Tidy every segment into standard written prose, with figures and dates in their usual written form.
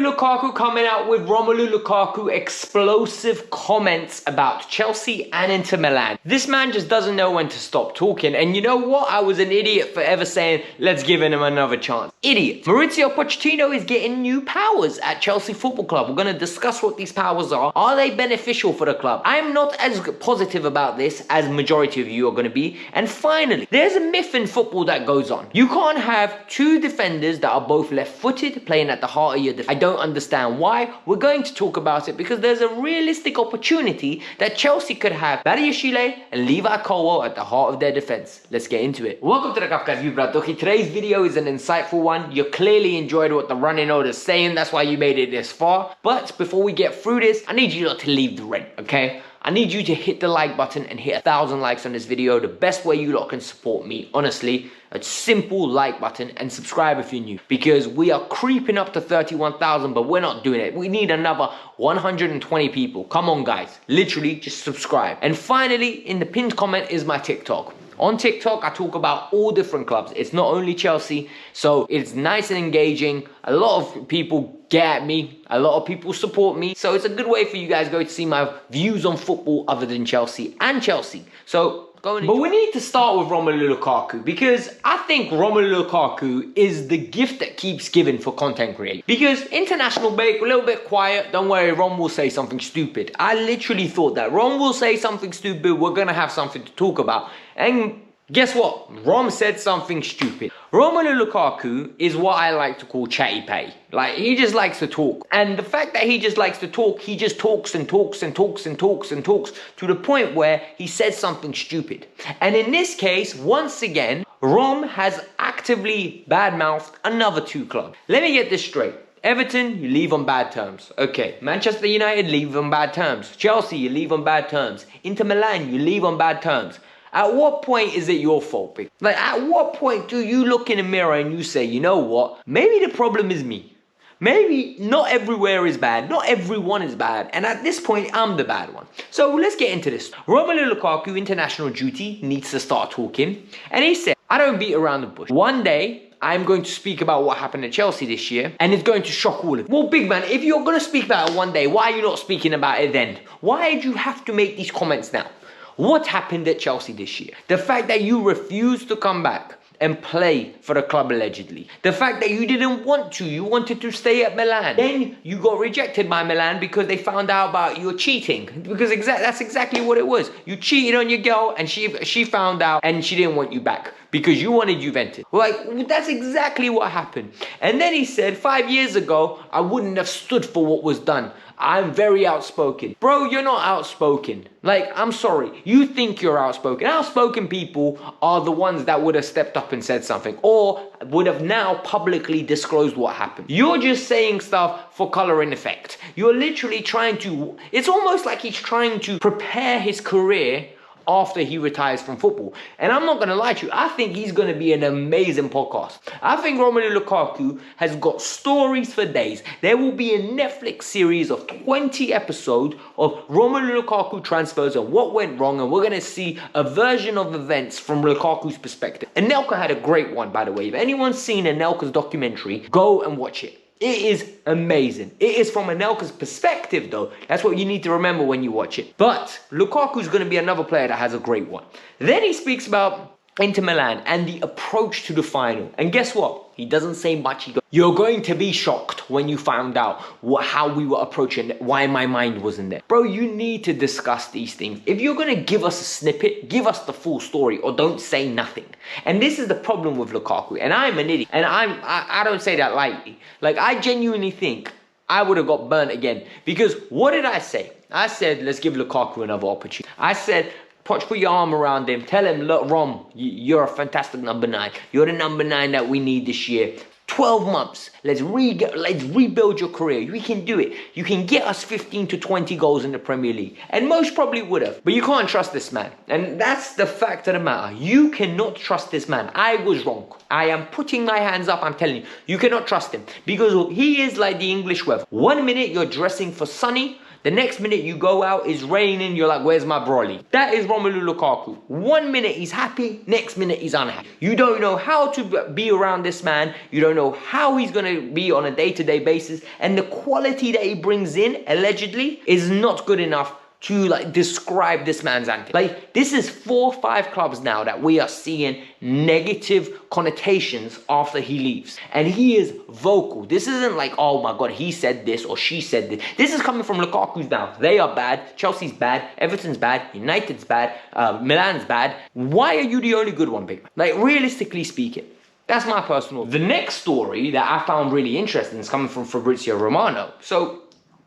Romelu Lukaku coming out with Romelu Lukaku explosive comments about Chelsea and Inter Milan. This man just doesn't know when to stop talking, and you know what? I was an idiot for ever saying, let's give him another chance. Idiot. Mauricio Pochettino is getting new powers at Chelsea Football Club. We're going to discuss what these powers are. Are they beneficial for the club? I'm not as positive about this as majority of you are going to be. And finally, there's a myth in football that goes on. You can't have two defenders that are both left-footed playing at the heart of your defense. I don't understand why. We're going to talk about it because there's a realistic opportunity that Chelsea could have Badiashile and Levi Colwill at the heart of their defense. Let's get into it. Welcome to the Kavkas View, brother. Okay, today's video is an insightful one. You clearly enjoyed what the running order is saying. That's why you made it this far. But before we get through this, I need you lot to leave the rent, okay? I need you to hit the like button and hit 1,000 likes on this video. The best way you lot can support me, honestly, a simple like button and subscribe if you're new. Because we are creeping up to 31,000, but we're not doing it. We need another 120 people. Come on, guys. Literally, just subscribe. And finally, in the pinned comment is my TikTok. On TikTok, I talk about all different clubs. It's not only Chelsea, so it's nice and engaging. A lot of people get at me. A lot of people support me. So it's a good way for you guys to see my views on football other than Chelsea and Chelsea. So go and enjoy. But we need to start with Romelu Lukaku because I think Romelu Lukaku is the gift that keeps giving for content creators. Because international break, a little bit quiet. Don't worry, Rom will say something stupid. I literally thought that Rom will say something stupid. We're going to have something to talk about. And guess what? Rom said something stupid. Romelu Lukaku is what I like to call chatty pay. Like, he just likes to talk. And the fact that he just likes to talk, he just talks and talks and talks and talks and talks to the point where he says something stupid. And in this case, once again, Rom has actively badmouthed another two clubs. Let me get this straight. Everton, you leave on bad terms. Okay. Manchester United, leave on bad terms. Chelsea, you leave on bad terms. Inter Milan, you leave on bad terms. At what point is it your fault, big? Like, at what point do you look in the mirror and you say, you know what? Maybe the problem is me. Maybe not everywhere is bad. Not everyone is bad. And at this point, I'm the bad one. So let's get into this. Romelu Lukaku, international duty, needs to start talking. And he said, I don't beat around the bush. One day, I'm going to speak about what happened at Chelsea this year, and it's going to shock all of you. Well, big man, if you're going to speak about it one day, why are you not speaking about it then? Why do you have to make these comments now? What happened at Chelsea this year? The fact that you refused to come back and play for the club allegedly. The fact that you didn't want to. You wanted to stay at Milan. Then you got rejected by Milan because they found out about your cheating. Because that's exactly what it was. You cheated on your girl and she found out and she didn't want you back because you wanted Juventus. Like, that's exactly what happened. And then he said, 5 years ago, I wouldn't have stood for what was done. I'm very outspoken. Bro, you're not outspoken. Like, I'm sorry. You think you're outspoken. Outspoken people are the ones that would have stepped up and said something or would have now publicly disclosed what happened. You're just saying stuff for color and effect. You're literally trying to... It's almost like he's trying to prepare his career after he retires from football. And I'm not going to lie to you, I think he's going to be an amazing podcast. I think Romelu Lukaku has got stories for days. There will be a Netflix series of 20 episodes of Romelu Lukaku transfers and what went wrong, and we're going to see a version of events from Lukaku's perspective. And Anelka had a great one, by the way. If anyone's seen Anelka's documentary, go and watch it. It is amazing. It is from Anelka's perspective, though. That's what you need to remember when you watch it. But Lukaku's going to be another player that has a great one. Then he speaks about Inter Milan and the approach to the final. And guess what? He doesn't say much. He goes, you're going to be shocked when you found out how we were approaching it, why my mind wasn't there. Bro, you need to discuss these things. If you're going to give us a snippet, give us the full story or don't say nothing. And this is the problem with Lukaku. And I'm an idiot. And I don't say that lightly. Like, I genuinely think I would have got burnt again. Because what did I say? I said, let's give Lukaku another opportunity. I said, Poch, put your arm around him. Tell him, look, Rom, you're a fantastic number 9. You're the number 9 that we need this year. 12 months. Let's rebuild your career. We can do it. You can get us 15 to 20 goals in the Premier League. And most probably would have. But you can't trust this man. And that's the fact of the matter. You cannot trust this man. I was wrong. I am putting my hands up. I'm telling you. You cannot trust him. Because he is like the English weather. 1 minute you're dressing for sunny. The next minute you go out, it's raining, you're like, where's my brolly? That is Romelu Lukaku. 1 minute he's happy, next minute he's unhappy. You don't know how to be around this man. You don't know know how he's going to be on a day-to-day basis, and the quality that he brings in, allegedly, is not good enough to like describe this man's antics. Like, this is 4 or 5 clubs now that we are seeing negative connotations after he leaves. And he is vocal. This isn't like, oh my God, he said this or she said this. This is coming from Lukaku's down. They are bad. Chelsea's bad. Everton's bad. United's bad. Milan's bad. Why are you the only good one, big man? Like, realistically speaking. That's my personal. The next story that I found really interesting is coming from Fabrizio Romano. So,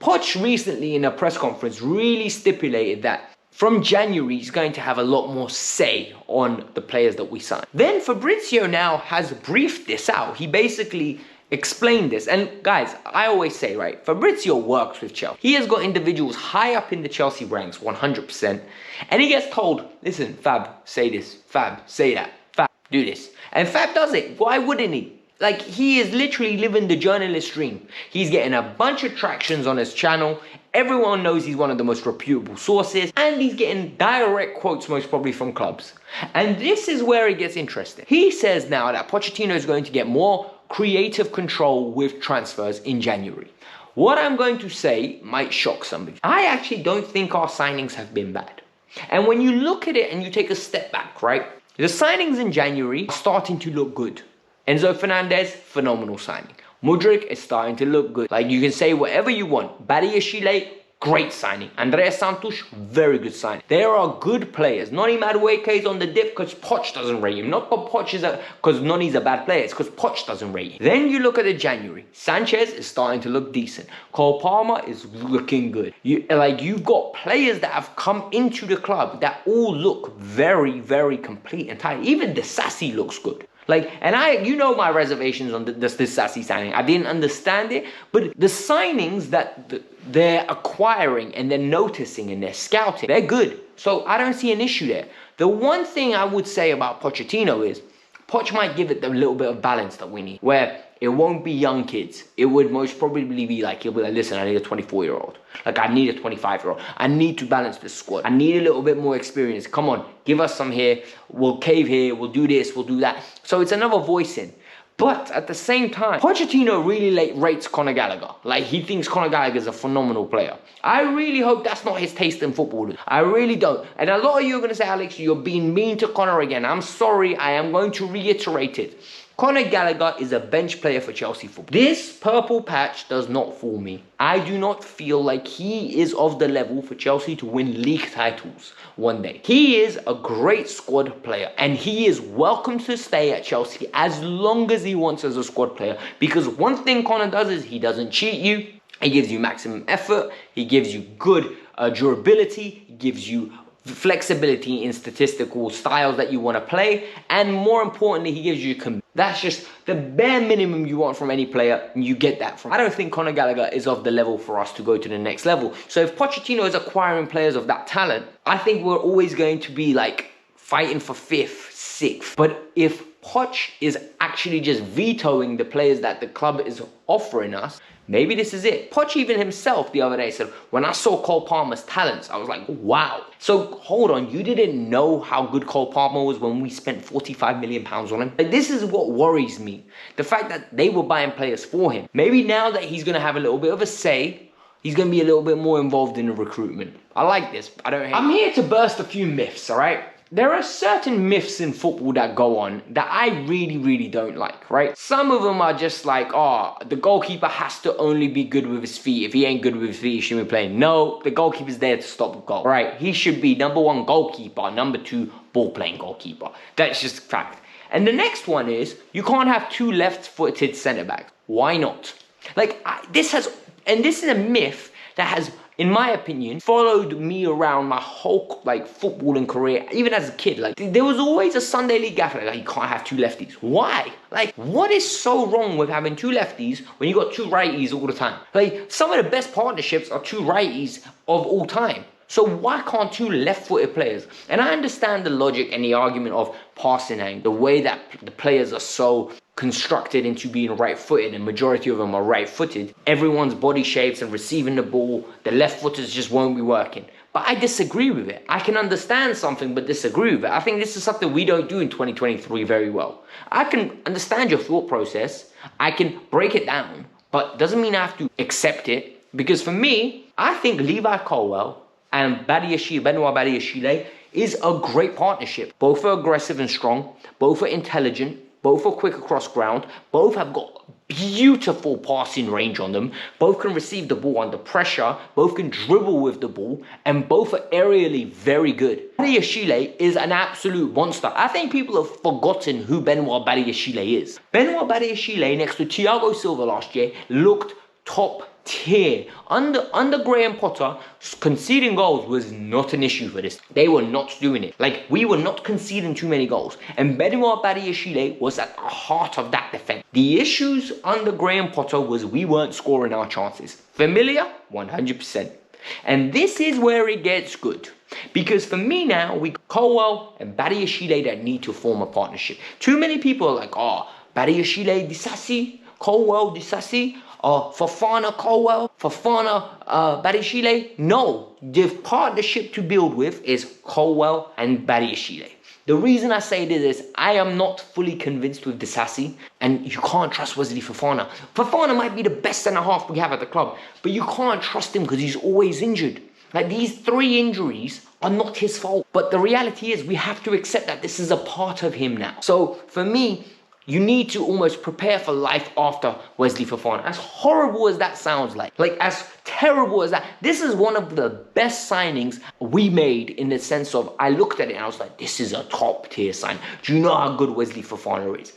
Poch recently in a press conference really stipulated that from January he's going to have a lot more say on the players that we sign. Then Fabrizio now has briefed this out. He basically explained this. And guys, I always say, right, Fabrizio works with Chelsea. He has got individuals high up in the Chelsea ranks, 100%. And he gets told, listen, Fab, say this. Fab, say that. Fab, do this. And Fab does it. Why wouldn't he? Like, he is literally living the journalist dream. He's getting a bunch of tractions on his channel. Everyone knows he's one of the most reputable sources. And he's getting direct quotes, most probably from clubs. And this is where it gets interesting. He says now that Pochettino is going to get more creative control with transfers in January. What I'm going to say might shock somebody. I actually don't think our signings have been bad. And when you look at it and you take a step back, right? The signings in January are starting to look good. Enzo Fernandez, phenomenal signing. Mudryk is starting to look good. Like, you can say whatever you want. Badiashile, great signing. Andreas Santos, very good signing. There are good players. Noni Madueke is on the dip because Poch doesn't rate him. Not because Poch is because Noni's a bad player. It's because Poch doesn't rate him. Then you look at the January. Sanchez is starting to look decent. Cole Palmer is looking good. You've got players that have come into the club that all look very, very complete and tight. Even the Sassy looks good. And you know my reservations on this Sassy signing. I didn't understand it, but the signings that they're acquiring and they're noticing and they're scouting, they're good. So I don't see an issue there. The one thing I would say about Pochettino is, Poch might give it the little bit of balance that we need, where it won't be young kids. It would most probably be like, he'll be like, listen, I need a 24-year-old. Like, I need a 25-year-old. I need to balance this squad. I need a little bit more experience. Come on, give us some here. We'll cave here. We'll do this. We'll do that. So it's another voice in. But at the same time, Pochettino really rates Conor Gallagher. Like, he thinks Conor Gallagher is a phenomenal player. I really hope that's not his taste in football. I really don't. And a lot of you are going to say, Alex, you're being mean to Conor again. I'm sorry. I am going to reiterate it. Conor Gallagher is a bench player for Chelsea football. This purple patch does not fool me. I do not feel like he is of the level for Chelsea to win league titles one day. He is a great squad player and he is welcome to stay at Chelsea as long as he wants as a squad player. Because one thing Conor does is he doesn't cheat you. He gives you maximum effort. He gives you good durability. He gives you flexibility in statistical styles that you want to play, and more importantly, he gives you that's just the bare minimum you want from any player, and you get that from. I don't think Conor Gallagher is of the level for us to go to the next level. So if Pochettino is acquiring players of that talent, I think we're always going to be like fighting for 5th, 6th. But if Poch is actually just vetoing the players that the club is offering us, maybe this is it. Poch even himself the other day said, when I saw Cole Palmer's talents, I was like, wow. So hold on, you didn't know how good Cole Palmer was when we spent £45 million on him? Like, this is what worries me. The fact that they were buying players for him. Maybe now that he's going to have a little bit of a say, he's going to be a little bit more involved in the recruitment. I like this. I don't hate it. I'm here to burst a few myths, all right? There are certain myths in football that go on that I really, really don't like, right? Some of them are just like, oh, the goalkeeper has to only be good with his feet. If he ain't good with his feet, he shouldn't be playing. No, the goalkeeper's there to stop a goal, right? He should be number 1 goalkeeper, number 2 ball-playing goalkeeper. That's just fact. And the next one is, you can't have 2 left-footed centre-backs. Why not? Like, this is a myth that has, in my opinion, followed me around my whole footballing career, even as a kid. Like, there was always a Sunday league gaffer like, you can't have 2 lefties. Why? Like, what is so wrong with having 2 lefties when you got 2 righties all the time? Like, some of the best partnerships are 2 righties of all time. So why can't 2 left-footed players? And I understand the logic and the argument of passing angle, the way that the players are so constructed into being right-footed, and majority of them are right-footed, everyone's body shapes and receiving the ball, the left footers just won't be working. But I disagree with it. I can understand something but disagree with it. I think this is something we don't do in 2023 very well. I can understand your thought process. I can break it down, but doesn't mean I have to accept it. Because for me, I think Levi Colwill and Benoit Badiashile is a great partnership. Both are aggressive and strong. Both are intelligent. Both are quick across ground. Both have got beautiful passing range on them. Both can receive the ball under pressure. Both can dribble with the ball. And both are aerially very good. Badiashile is an absolute monster. I think people have forgotten who Benoit Badiashile is. Benoit Badiashile, next to Thiago Silva last year, looked top tier. Under Graham Potter, conceding goals was not an issue for this. They were not doing it. Like, we were not conceding too many goals. And Benoit Badiashile was at the heart of that defense. The issues under Graham Potter was we weren't scoring our chances. Familiar? 100%. And this is where it gets good. Because for me now, we Colwill and Badiashile that need to form a partnership. Too many people are like, oh, Badiashile, Disasi, Colwill, Disasi. Fofana Colwill, Fofana Badiashile. No, the partnership to build with is Colwill and Badiashile. The reason I say this is I am not fully convinced with Disasi, and you can't trust Wesley Fofana. Fofana might be the best centre-half we have at the club, but you can't trust him because he's always injured. Like, these 3 injuries are not his fault. But the reality is we have to accept that this is a part of him now. So for me, you need to almost prepare for life after Wesley Fofana. As horrible as that sounds like as terrible as that, this is one of the best signings we made in the sense of, I looked at it and I was like, this is a top tier sign. Do you know how good Wesley Fofana is?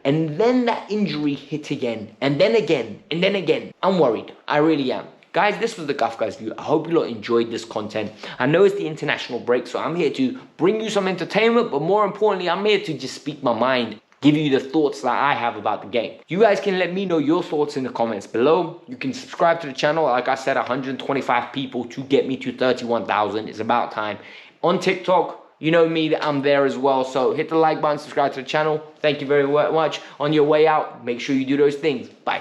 And then that injury hit again, and then again, and then again. I'm worried. I really am. Guys, this was the Kavkas View. I hope you lot enjoyed this content. I know it's the international break, so I'm here to bring you some entertainment, but more importantly, I'm here to just speak my mind, give you the thoughts that I have about the game. You guys can let me know your thoughts in the comments below. You can subscribe to the channel. Like I said, 125 people to get me to 31,000. It's about time. On TikTok, you know me, that I'm there as well. So hit the like button, subscribe to the channel. Thank you very much. On your way out, make sure you do those things. Bye.